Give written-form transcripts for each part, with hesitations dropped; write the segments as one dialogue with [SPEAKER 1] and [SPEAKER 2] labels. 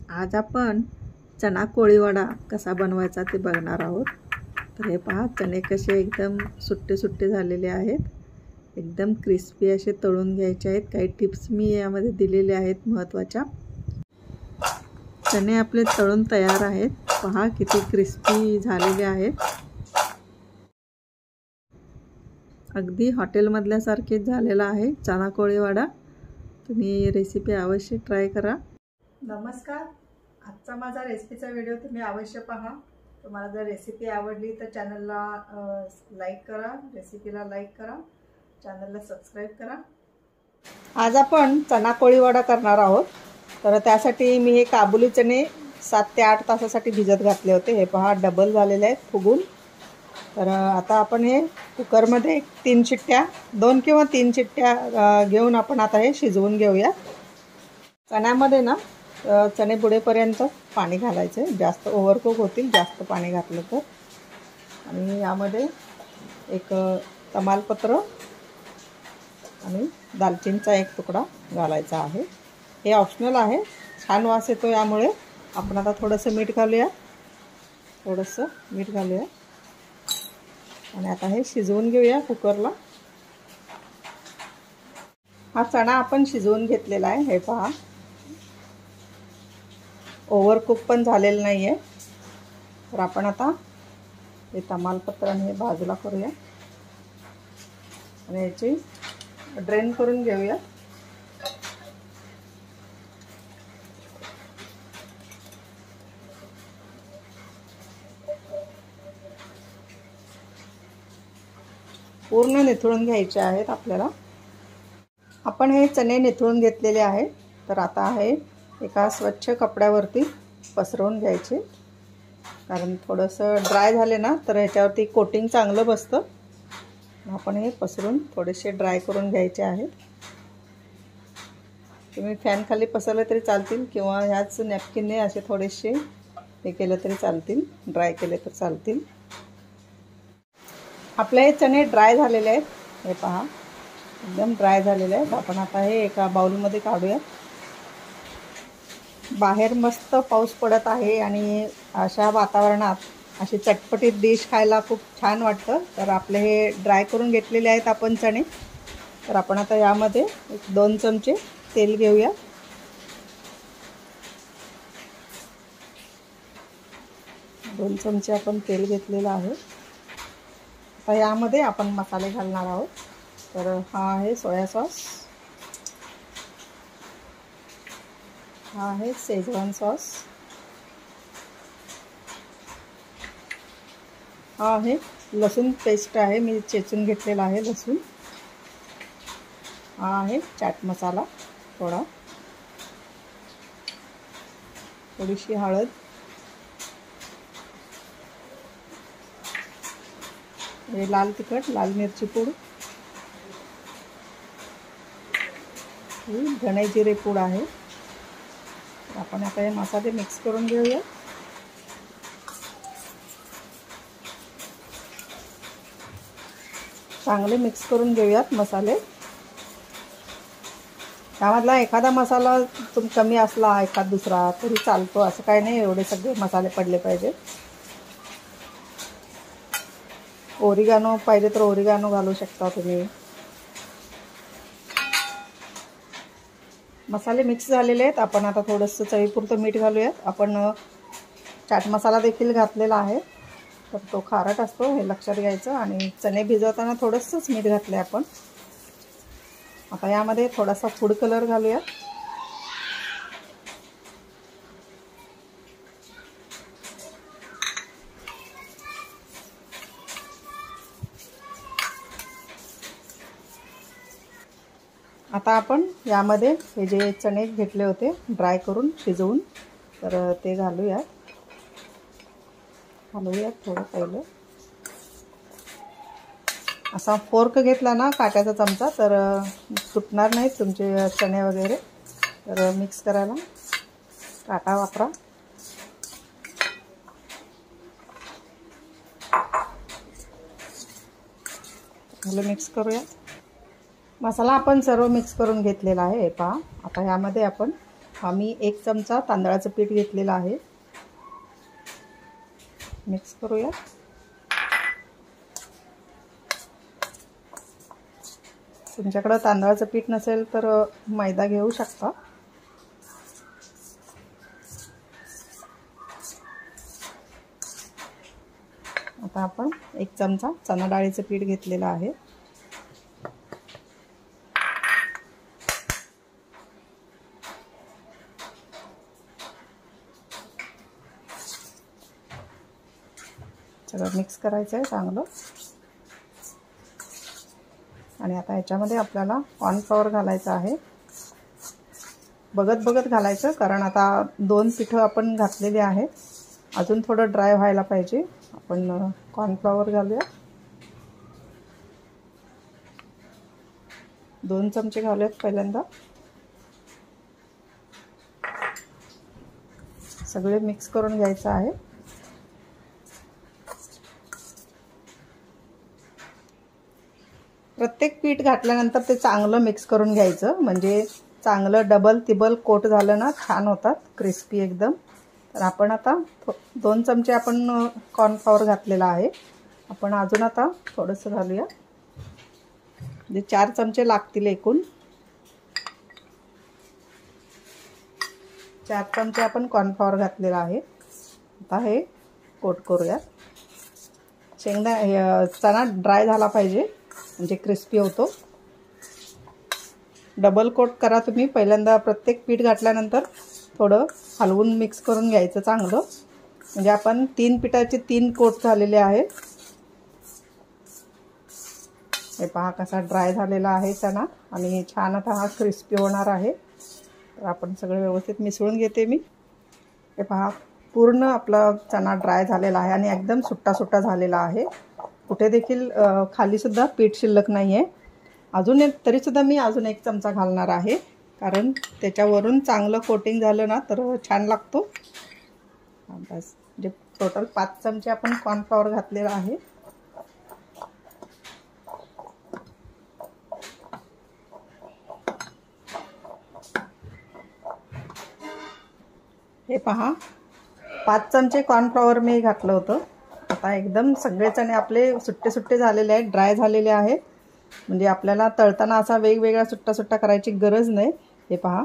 [SPEAKER 1] आज आपण चणा कोळीवडा कसा बनवायचा ते बघणार आहोत। तर हे पहा, चणे कसे एकदम सुट्टे सुट्टे झालेले आहेत, एकदम क्रिस्पी असे तळून घ्यायचे आहेत। काही टिप्स मी यामध्ये दिलेले आहेत महत्त्वाच्या। चणे आपले तळून तयार आहेत, पहा किती क्रिस्पी झालेले आहेत, अगदी हॉटेलमधल्यासारखेच झालेला आहे चणा कोळीवडा। तुम्ही रेसिपी अवश्य ट्राय करा। नमस्कार, आजचा माझा रेसिपीचा व्हिडिओ तुम्ही अवश्य पहा। तुम्हाला जर रेसिपी आवडली तर चॅनलला लाईक करा, रेसिपीला लाईक करा, चॅनलला सबस्क्राईब करा। आज आपण चणा कोळीवडा करणार आहोत। तर त्यासाठी मी हे काबुली चणे 7 ते 8 तासासाठी भिजत घातले होते। हे पहा डबल झालेले आहेत फुगून। तर आता आपण हे कुकरमध्ये 3 शिट्ट्या, 2 किंवा 3 शिट्ट्या घेऊन आपण आता हे शिजवून घेऊया। चण्यामध्ये ना चणे बुडेपर्यंत पाणी घालायचे, जास्त ओव्हरकुक होतील जास्त पाणी घातलं तर। आणि यामध्ये एक तमालपत्र आणि दालचिनीचा एक तुकडा घालायचा आहे। हे ऑप्शनल आहे, छान वास येतो यामुळे। आपण आता थोडंसं मीठ घालूया, थोडंसं मीठ घालूया आणि आता हे शिजवून घेऊया कुकरला। हा चणा आपण शिजवून घेतलेला आहे, हे पहा ओव्हरकुक पण झालेलं नाही आहे। तर आपण आता हे तमालपत्र आणि हे बाजूला करूया आणि याची ड्रेन करून घेऊया। पूर्ण निथळून घ्यायचे आहेत आपल्याला। आपण हे चणे निथळून घेतलेले आहेत। तर आता हे एका स्वच्छ कपड्यावरती पसरवून घ्यायचे, कारण थोडंसं ड्राय झाले ना तर ह्याच्यावरती कोटिंग चांगलं बसतं। आपण हे पसरून थोडेसे ड्राय करून घ्यायचे आहेत। तुम्ही फॅन खाली पसरले तरी चालतील किंवा ह्याच नॅपकिनने असे थोडेसे हे केलं तरी चालतील, ड्राय केले तर चालतील। आपले हे चणे ड्राय झालेले आहेत, हे पहा एकदम ड्राय झालेले आहेत। आपण आता हे एका बाउलमध्ये काढूया। बाहेर मस्त पाऊस पडत आहे आणि अशा वातावरणात अशी चटपटीत डिश खायला खूप छान वाटतं। तर आपले हे ड्राय करून घेतलेले आहेत आपण चणे। तर आपण आता यामध्ये 2 चमचे तेल घेऊया। दोन चमचे आपण तेल घेतलेलं आहे। आता यामध्ये आपण मसाले घालणार आहोत। तर हा आहे सोया सॉस, हा आहे शेजवान सॉस, हा आहे लसूण पेस्ट आहे, मी चेचून घेतलेला आहे लसूण, हा आहे चाट मसाला थोडा, थोडीशी हळद, हे लाल तिखट, लाल मिरची पूड, ही धणे जिरे पूड आहे। आपण आता हे मसाले मिक्स करून घेऊया। चांगले मिक्स करून घेऊयात मसाले। त्यामधला एखादा मसाला कमी असला, एखाद दुसरा तरी चालतो, असं काही नाही एवढे सगळे मसाले पडले पाहिजे। ओरिगानो पाहिजे तर ओरिगानो घालू शकता तुम्ही। मसाले मिक्स झालेले आहेत। आपण आता थोडंसं चवीपुरतं मीठ घालूयात। आपण चाट मसाला देखील घातलेला आहे, तर तो खारट असतो हे लक्षात घ्यायचं। आणि चणे भिजवताना थोडंसंच मीठ घातलं आपण। आता यामध्ये थोडासा फूड कलर घालूया। आता आपण यामध्ये हे जे चणे घेतले होते ड्राय करून शिजवून, तर ते घालूयात थोडं पहिलं। असा फोर्क घेतला ना काट्याचा चमचा तर सुटणार नाही तुमचे चणे वगैरे। तर मिक्स करायला काटा वापरा। मिक्स करूया। मसाला आपण सर्व मिक्स करून घेतलेला आहे, हे पहा। आता यामध्ये आपण आम्ही 1 चमचा तांदळाचं पीठ घेतलेलं आहे. मिक्स करूया. तुमच्याकडे तांदळाचं पीठ नसेल तर मैदा घेऊ शकता. आता आपण 1 चमचा चणा डाळीचं पीठ घेतलेलं आहे. सगळं मिक्स करायचं आहे चांगलं. आणि आता ह्याच्यामध्ये आपल्याला कॉर्नफ्लॉवर घालायचं आहे. बघत बघत घालायचं, कारण आता 2 पिठं आपण घातलेली आहेत. अजून थोडं ड्राय व्हायला पाहिजे. आपण कॉर्नफ्लॉवर घालूया. 2 चमचे घालूयात पहिल्यांदा. सगळे मिक्स करून घ्यायचं आहे. प्रत्येक पीठ घातल्यानंतर ते चांगलं मिक्स करून घ्यायचं, म्हणजे चांगलं डबल तिबल कोट झालं ना छान होतात, क्रिस्पी एकदम. तर आपण आता 2 चमचे आपण कॉर्नफ्लॉवर घातलेला आहे. आपण अजून आता थोडंसं घालूया, म्हणजे 4 चमचे लागतील एकूण. 4 चमचे आपण कॉर्नफ्लॉवर घातलेला आहे. आता हे कोट करूया. चणा ड्राय झाला पाहिजे, म्हणजे क्रिस्पी होतो. डबल कोट करा तुम्ही पहिल्यांदा. प्रत्येक पीठ घातल्यानंतर थोडं हलवून मिक्स करून घ्यायचं चांगलं, म्हणजे आपण 3 पिठाचे 3 कोट झालेले आहेत. हे पहा कसा ड्राय झालेला आहे चणा, आणि छान आता हा क्रिस्पी होणार आहे. तर आपण सगळं व्यवस्थित मिसळून घेते मी. हे पहा पूर्ण आपला चणा ड्राय झालेला आहे आणि एकदम सुट्टा सुट्टा झालेला आहे. कुठे देखील खाली सुद्धा पीठ शिल्लक नाही आहे. अजून तरीसुद्धा मी अजून 1 चमचा घालणार आहे, कारण त्याच्यावरून चांगलं कोटिंग झालं ना तर छान लागतो. बस, म्हणजे टोटल 5 चमचे आपण कॉर्नफ्लॉवर घातलेला आहे. हे पहा 5 चमचे कॉर्नफ्लॉवर मी घातलं होतं. आता एकदम सगळे चणे आपले सुट्टे सुट्टे झालेले आहेत, ड्राय झालेले आहेत. म्हणजे आपल्याला तळताना असा वेगवेगळा सुट्टा सुट्टा करायची गरज नाही. हे पहा,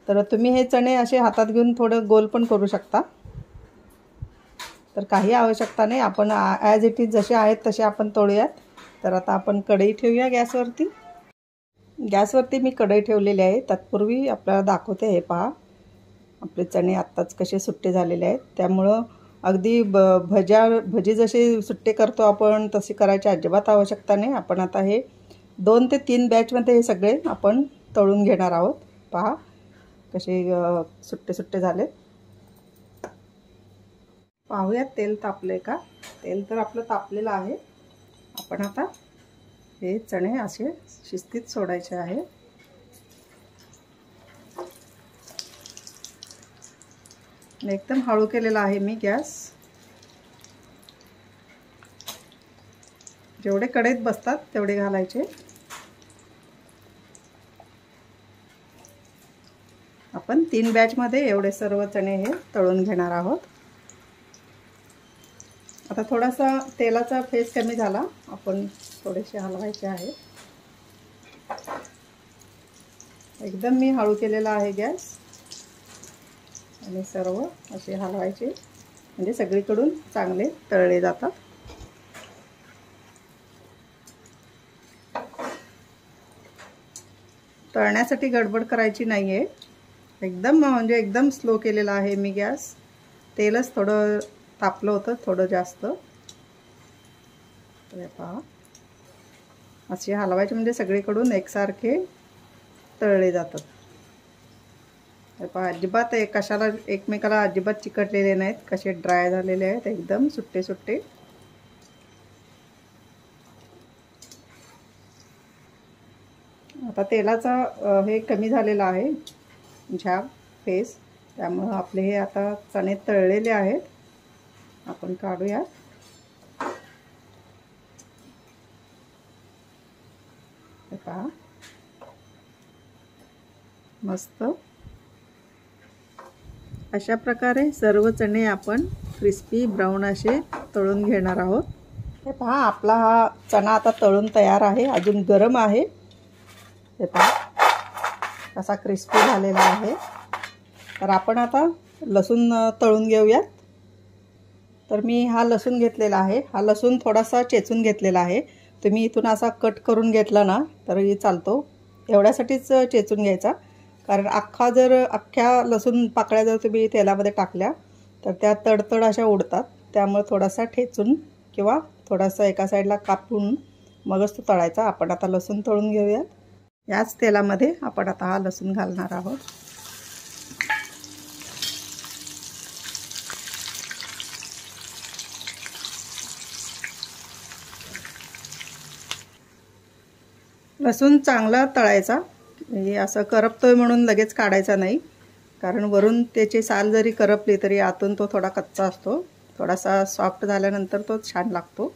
[SPEAKER 1] तर तुम्ही हे चणे असे हातात घेऊन थोडं गोल पण करू शकता. तर काही आवश्यकता नाही, आपण ॲज इट इज जसे आहेत तसे आपण तळूयात. तर आता आपण कढई ठेवूया गॅसवरती. गॅसवरती मी कढई ठेवलेली आहे. तत्पूर्वी आपल्याला दाखवते. हे पहा आपले चणे आत्ताच कसे सुट्टे झालेले आहेत. त्यामुळं अगदी भजी जसे सुट्टे करतो आपण तसे करायची अजिबात आवश्यकता नाही. आपण आता हे 2 ते 3 बॅचमध्ये हे सगळे आपण तळून घेणार आहोत. पहा कसे सुट्टे सुट्टे झाले. पाहूयात तेल तापले का. तेल तर आपलं तापलेलं आहे. आपण आता हे चणे असे शिस्तीत सोडायचे आहे. एकदम हळू केलेला आहे मी गॅस. जेवढे कढईत बसतात तेवढे घालायचे. आपण 3 बॅचमध्ये एवढे सर्व चणे हे तळून घेणार आहोत. आता थोडासा तेलाचा फेस कमी झाला, आपण थोडेसे हलवायचे आहे. एकदम मी हळू केलेला आहे गॅस, आणि सर्व असे हलवायचे, म्हणजे सगळीकडून चांगले तळले जातात. तळण्यासाठी गडबड करायची नाही आहे. एकदम स्लो केलेला आहे मी गॅस. तेलच थोडं तापलं होतं, थोडं जास्त. तर पहा असे हलवायचे, म्हणजे सगळीकडून एकसारखे तळले जातात. पहा अजिबात कशाला एकमेकाला अजिबात चिकटलेले नाहीत, कसे ड्राय झालेले आहेत, एकदम सुट्टे सुट्टे. आता तेलाचा हे कमी झालेला आहे झाग फेस, त्यामुळे आपले हे आता चणे तळलेले आहेत. आपण काढूया. पहा मस्त अशा प्रकारे सर्व चणे आपण क्रिस्पी ब्राऊन असे तळून घेणार आहोत। हे पहा, आपला हा चणा आता तळून तयार आहे, अजून गरम आहे। हे पहा कसा क्रिस्पी झालेला आहे। तर आपण आता लसूण तळून घेऊयात। तर मी हा लसूण घेतलेला आहे, हा लसूण थोडासा चेचून घेतलेला आहे। तुम्ही इथून असा कट करून घेतला ना तरी चालतो, एवढ्यासाठीच चेचून घ्यायचा। कारण अख्ख्या लसूण पाकळ्या जर तुम्ही तेलामध्ये टाकल्या तर त्या तडतड अशा उडतात, त्यामुळे थोडासा ठेचून किंवा थोडासा एका साईडला कापून मगच तो तळायचा। आपण आता लसूण तळून घेऊयात। याच तेलामध्ये आपण आता हा लसूण घालणार आहोत। लसूण चांगला तळायचा, हे असं करपतोय म्हणून लगेच काढायचा नाही, कारण वरून त्याची साल जरी करपली तरी आतून तो थोडा कच्चा असतो। थोडासा सॉफ्ट झाल्यानंतर तो छान लागतो।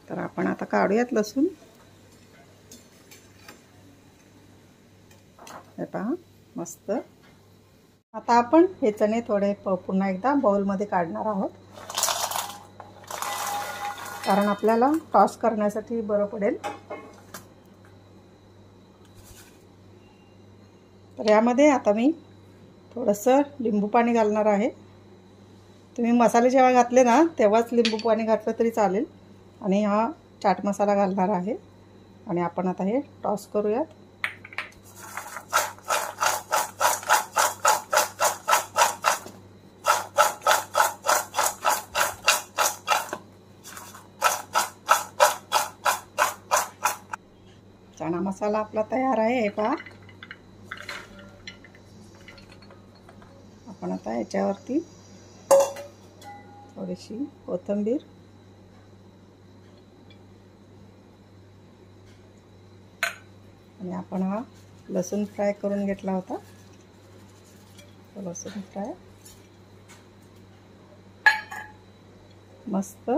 [SPEAKER 1] तर आपण आता काढूयात लसूण। हे पहा मस्त। आता आपण हे चणे थोडे पुन्हा एकदा बाउलमध्ये काढणार आहोत, कारण आपल्याला टॉस करण्यासाठी बरं पडेल। तर यामध्ये आता मी थोडंसं लिंबू पाणी घालणार आहे। तुम्ही मसाले जेव्हा घातले ना तेव्हाच लिंबू पाणी घातलं तरी चालेल। आणि हा चाट मसाला घालणार आहे आणि आपण आता हे टॉस करूयात। चणा मसाला आपला तयार आहे। हे पहा, आपण आता याच्यावरती थोडीशी कोथिंबीर आणि आपण हा लसूण फ्राय करून घेतला होता, लसूण फ्राय मस्त